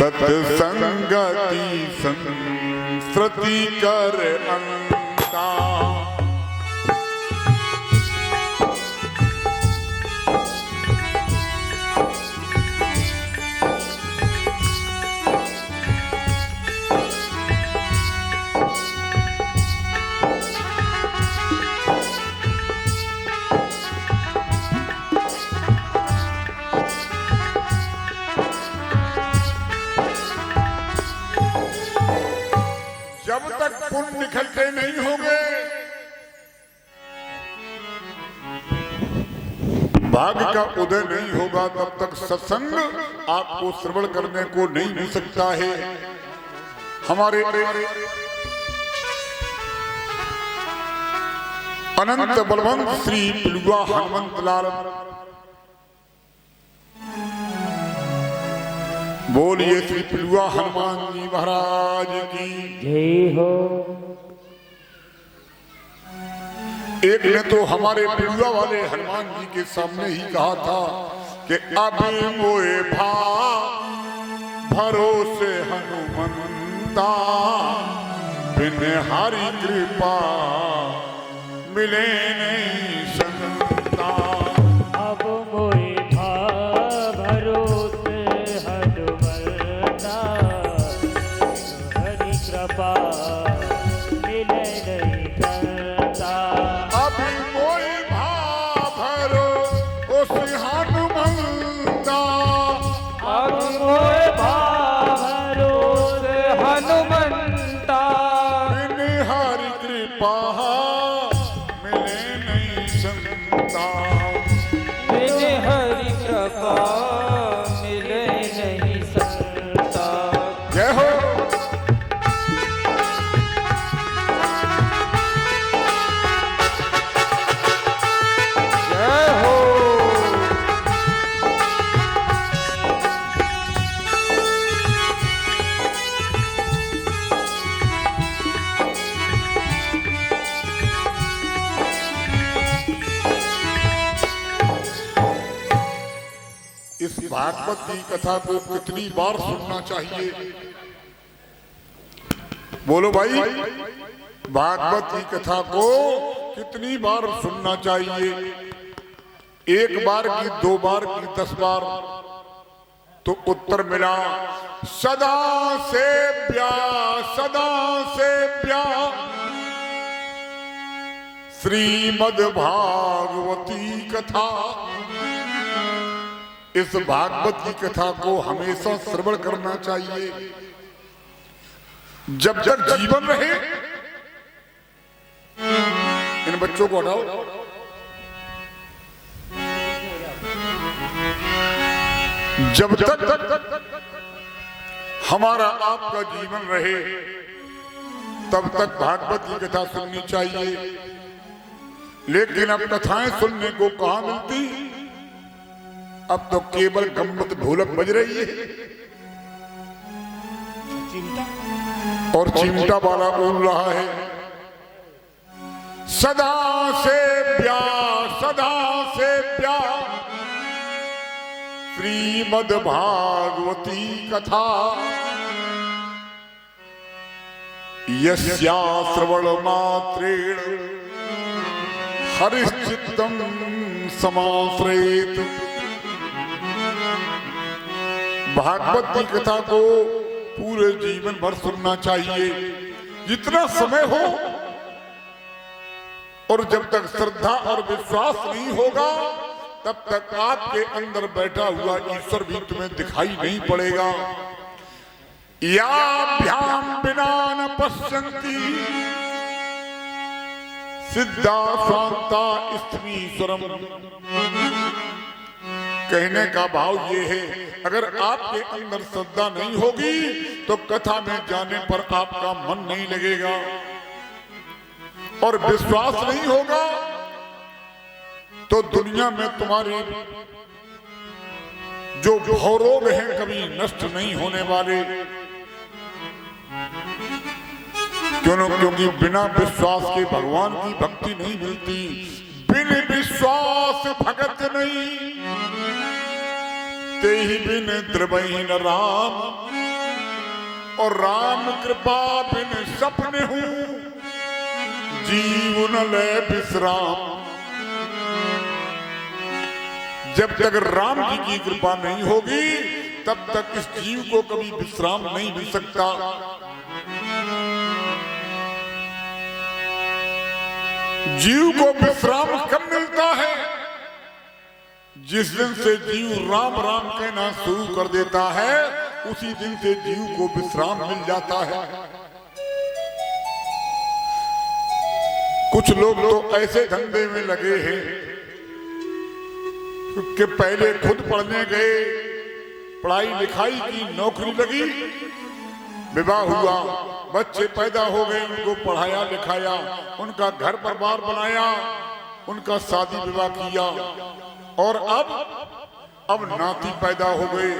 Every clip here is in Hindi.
सत्संगति संस्कृति कर अंता। जब तक पुण्य इकट्ठे नहीं होंगे, भाग्य का उदय नहीं होगा, तब तक सत्संग आपको श्रवण करने को नहीं मिल सकता है। हमारे अनंत बलवंत श्री पिलुआ हनुमंत लाल बोलिए श्री पिलुआ हनुमान जी महाराज की जय हो। एक ने तो हमारे पिलुआ वाले हनुमान जी के सामने ही कहा था कि अभी मोए भा भरोसे हनुमंता, बिन हरि कृपा मिले नहीं संता। अब मोए भा भरोसे हनुमंता, हरि कृपा मिले नहीं संता। अभी मोए भा भरोसे हनुमंता, अब मोए भा भरोसे हनुमंता, बिन हरि कृपा मिले नहीं संता। बिन हरि कृपा मिले नहीं संता। जय हो। जय हो। इस भागवत की कथा को कितनी बार सुनना चाहिए? बोलो भाई, भागवत की कथा को कितनी बार सुनना चाहिए? एक बार की, दो बार की, 10 बार? तो उत्तर मिला सदा से प्यार, सदा से प्यार श्रीमद् भागवती कथा। इस भागवत की कथा को हमेशा श्रवण करना चाहिए जब तक जीवन रहे। इन बच्चों को हटाओ। जब तक हमारा आपका जीवन रहे, तब तक भागवत की कथा सुननी चाहिए। लेकिन अब कथाएं सुनने को कहां मिलती? अब तो केवल गम्मत ढोलक बज रही है और चिमटा वाला बोल रहा है सदा से प्यार, सदा से प्यार श्रीमद् भागवती कथा। यस्या श्रवण मात्रेण हरिश्चित्तम समाश्रयेत। भागवत की कथा को पूरे जीवन भर सुनना चाहिए, जितना समय हो। और जब तक श्रद्धा और विश्वास नहीं होगा, तब तक आपके अंदर बैठा हुआ ईश्वर भी तुम्हें दिखाई नहीं पड़ेगा। याभ्याम बिना न पश्यन्ति सिद्धा स्वांता स्त्रीश्वरम। कहने का भाव ये है, अगर आपके अंदर श्रद्धा नहीं होगी तो कथा में जाने पर आपका मन नहीं लगेगा, और विश्वास नहीं होगा तो दुनिया में तुम्हारी जो भवरोग हैं कभी नष्ट नहीं होने वाले। क्योंकि बिना विश्वास के भगवान की भक्ति नहीं मिलती। बिन विश्वास भगत नहीं, ते ही बिन द्रवहीन राम। और राम कृपा बिन सपने हूं, जीवन ले विश्राम। जब तक राम जी की कृपा नहीं होगी तब तक इस जीव को कभी विश्राम नहीं मिल सकता। जीव को विश्राम कब मिलता है? जिस दिन से जीव राम राम कहना शुरू कर देता है उसी दिन से जीव को विश्राम मिल जाता है। कुछ लोग तो ऐसे धंधे में लगे हैं कि पहले खुद पढ़ने गए, पढ़ाई लिखाई की, नौकरी लगी, विवाह हुआ, बच्चे पैदा हो गए, उनको पढ़ाया लिखाया, उनका घर परिवार बनाया, उनका शादी विवाह किया और अब नाती पैदा हो गए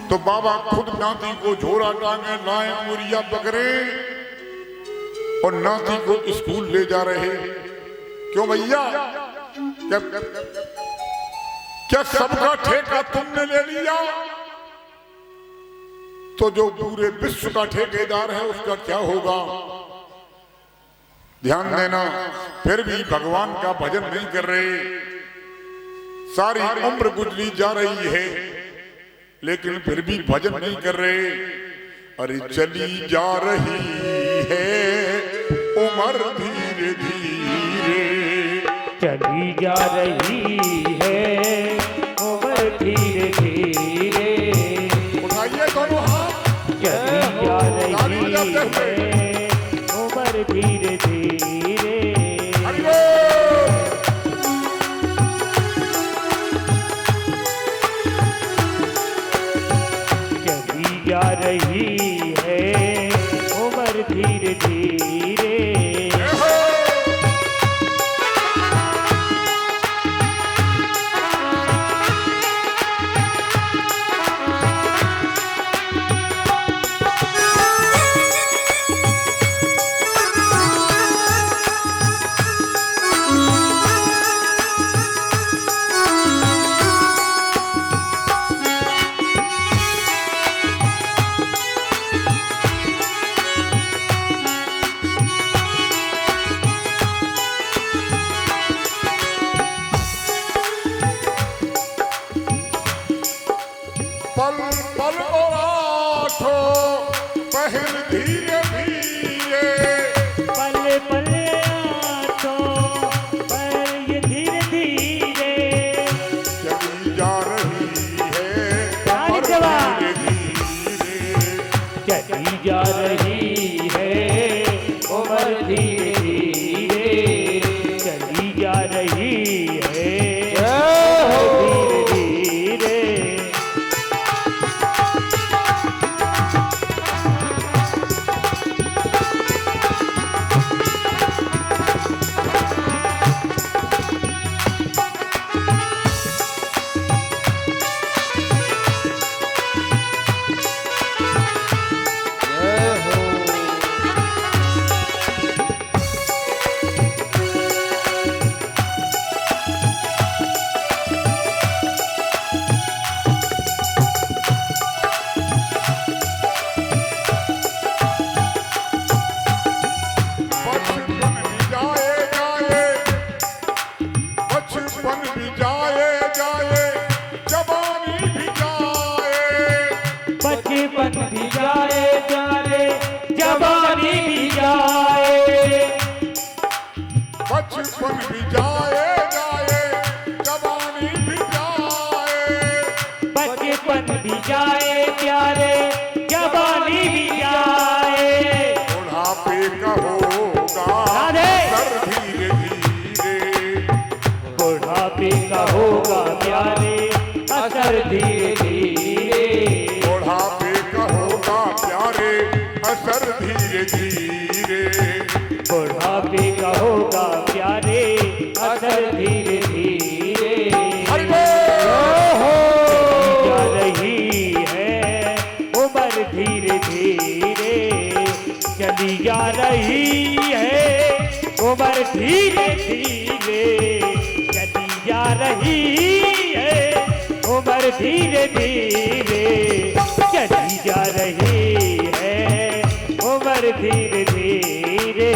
तो बाबा खुद नाती को झोरा टांगे लाए, मुरिया पकड़े और नाती को स्कूल ले जा रहे। क्यों भैया? क्या सबका ठेका तुमने ले लिया? तो जो पूरे विश्व का ठेकेदार है उसका क्या होगा? ध्यान देना, फिर भी भगवान का भजन नहीं कर रहे, सारी उम्र गुजरी जा रही है लेकिन फिर भी भजन नहीं कर रहे। अरे चली जा रही है उम्र धीरे धीरे, चली जा रही है उम्र धीरे धीरे। उठाइए दोनों हाथ। चली जा रही है उम्र धीरे धीरे। चली जा रही है उम्र धीरे धीरे। पल पल और आठों पहल धीरे धीरे, पल पल आठों पहल धीरे धीरे। चली जा रही है ताली उम्र जवान। धीरे धीरे। चली जा रही है उम्र धीरे धीरे। चली जा रही है धीरे धीरे। बचपन भी जाए जाए, बचपन भी जाए जाए, जवानी भी जाए। बचपन भी जाए जाए जवानी भी जाए। बचपन भी जाए जाए, जवानी भी जाए। बचपन भी जाए प्यारे जवानी भी जाए। बुढ़ापे का होगा राधे। सर धीरे धीरे, बुढ़ापे का होगा प्यारे असर धीरे धीरे। बुढ़ापे का होगा प्यारे असर धीरे धीरे। बुढ़ापे का होगा प्यारे असर धीरे धीरे। हरि चली जा रही है उम्र धीरे धीरे। चली जा रही है उम्र धीरे धीरे। चली जा रही है उम्र धीरे धीरे। चली जा रही धीरे धीरे।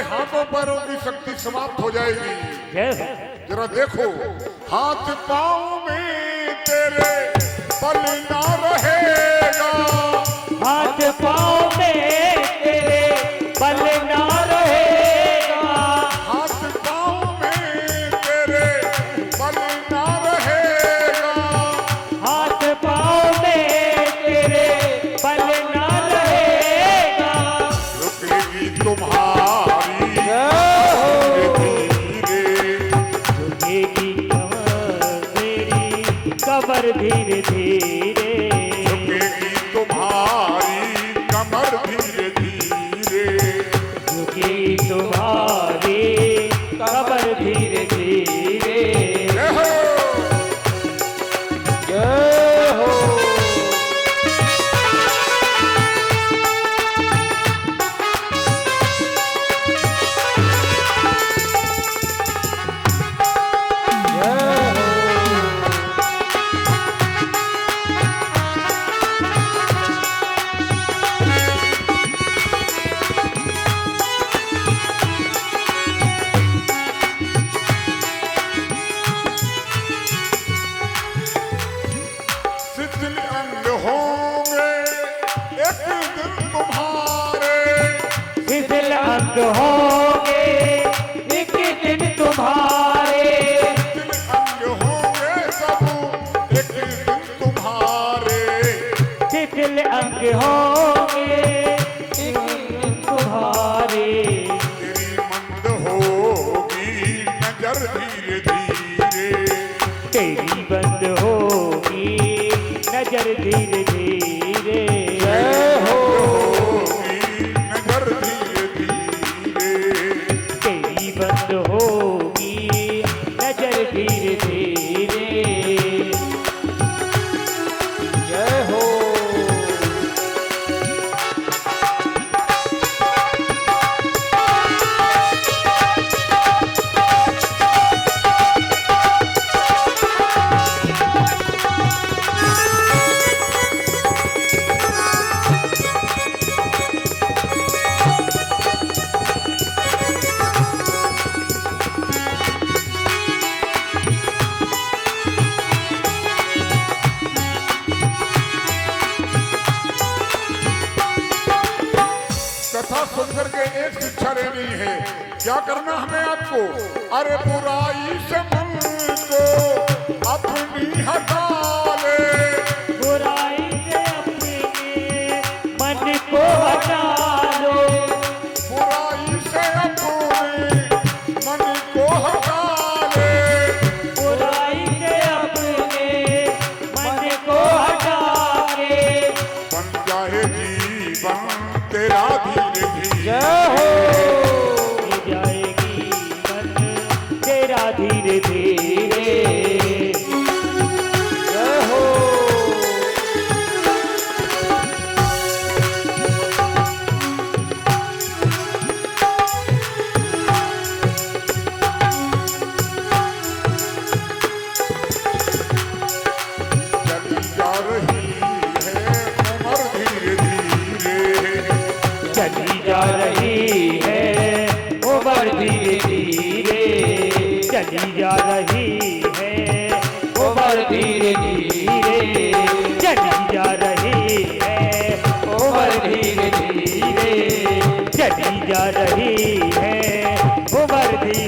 हाथों पैरों की शक्ति समाप्त हो जाएगी। Yes. जरा देखो, हाथ पाँव में तेरे बल ना रहेगा, हाथ पाँव में तेरे बल ना रहेगा, हाथ पाँव में तेरे बल ना रहेगा, हाथ पाँव में तेरे बल ना रहेगा। रुकेगी तुम्हारी कमर धीरे धीरे, झुकेगी तुम्हारी कमर धीरे धीरे, झुकी तुम्हारी कमर धीरे धीरे। जय हो, जय हो। शिथिल अंग होंगे एक दिन तुम्हारे, शिथिल अंग होंगे एक दिन तुम्हारे, शिथिल अंग होंगे सब एक दिन तुम्हारे, शिथिल अंग होंगे एक दिन तुम्हारे। तेरी मंद होगी नजर धीरे धीरे, तेरी बंद होगी नजर धीरे धीरे। होगी नजर धीरे धीरे, तेरी बंद होगी नजर धीरे धीरे। जय हो। कथा सुनकर के एक शिक्षा लेनी है। क्या करना हमें आपको? अरे बुराई से मन को अपनी हटा ले, बुराई से अपने मन को हटा लो, बुराई से अपने मन को हटा ले, बुराई से अपने मन को हटा के बन जाए जीवन तेरा धीरे धीरे, हो जाएगी मन तेरा धीरे धीरे। जय हो। चली जा रही है उम्र धीरे धीरे, चली जा रही है उम्र धीरे धीरे, चली जा रही है उम्र धीरे धीरे, चली जा रही है उम्र धीरे धीरे, चली जा रही है उम्र धीरे